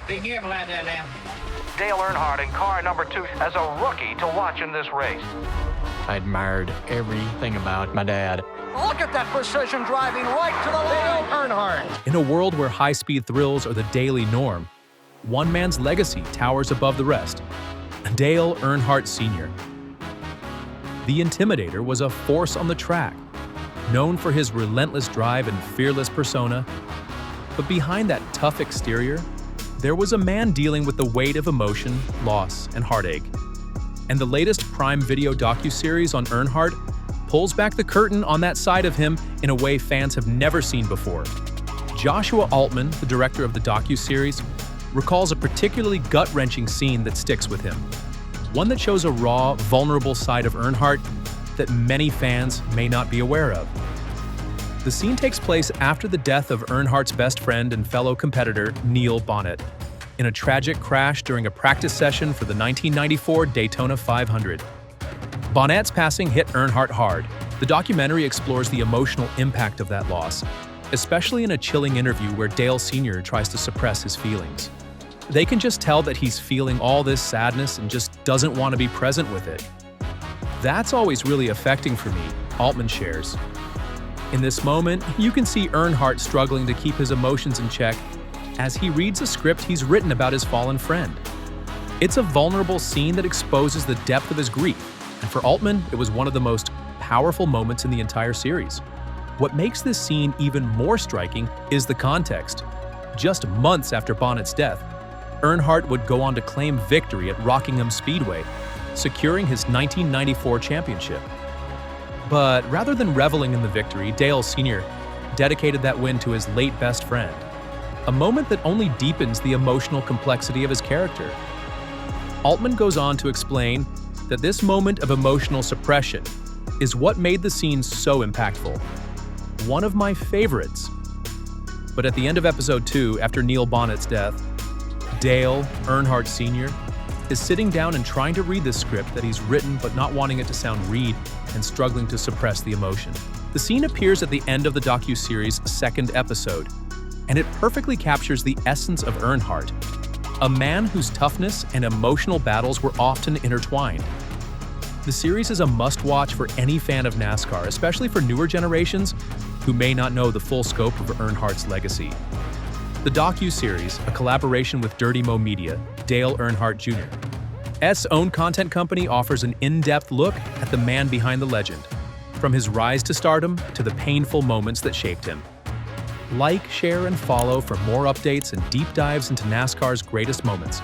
Be careful out there now. Dale Earnhardt in car number 2 as a rookie to watch in this race. I admired everything about my dad. Look at that precision driving right to the line. Dale Earnhardt. In a world where high-speed thrills are the daily norm, one man's legacy towers above the rest. Dale Earnhardt Sr. The Intimidator was a force on the track, known for his relentless drive and fearless persona. But behind that tough exterior, there was a man dealing with the weight of emotion, loss, and heartache. And the latest Prime Video docuseries on Earnhardt pulls back the curtain on that side of him in a way fans have never seen before. Joshua Altman, the director of the docuseries, recalls a particularly gut-wrenching scene that sticks with him. One that shows a raw, vulnerable side of Earnhardt that many fans may not be aware of. The scene takes place after the death of Earnhardt's best friend and fellow competitor, Neil Bonnett, in a tragic crash during a practice session for the 1994 Daytona 500. Bonnett's passing hit Earnhardt hard. The documentary explores the emotional impact of that loss, especially in a chilling interview where Dale Sr. tries to suppress his feelings. They can just tell that he's feeling all this sadness and just doesn't want to be present with it. That's always really affecting for me, Altman shares. In this moment, you can see Earnhardt struggling to keep his emotions in check as he reads a script he's written about his fallen friend. It's a vulnerable scene that exposes the depth of his grief, and for Altman, it was one of the most powerful moments in the entire series. What makes this scene even more striking is the context. Just months after Bonnett's death, Earnhardt would go on to claim victory at Rockingham Speedway, securing his 1994 championship. But rather than reveling in the victory, Dale Sr. dedicated that win to his late best friend, a moment that only deepens the emotional complexity of his character. Altman goes on to explain that this moment of emotional suppression is what made the scene so impactful. One of my favorites. But at the end of episode 2, after Neil Bonnett's death, Dale Earnhardt Sr. is sitting down and trying to read this script that he's written but not wanting it to sound read and struggling to suppress the emotion. The scene appears at the end of the docuseries' second episode, and it perfectly captures the essence of Earnhardt, a man whose toughness and emotional battles were often intertwined. The series is a must-watch for any fan of NASCAR, especially for newer generations who may not know the full scope of Earnhardt's legacy. The docuseries, a collaboration with Dirty Mo Media, Dale Earnhardt Jr.'s own content company, offers an in-depth look at the man behind the legend, from his rise to stardom to the painful moments that shaped him. Like, share, and follow for more updates and deep dives into NASCAR's greatest moments,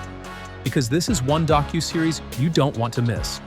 because this is one docuseries you don't want to miss.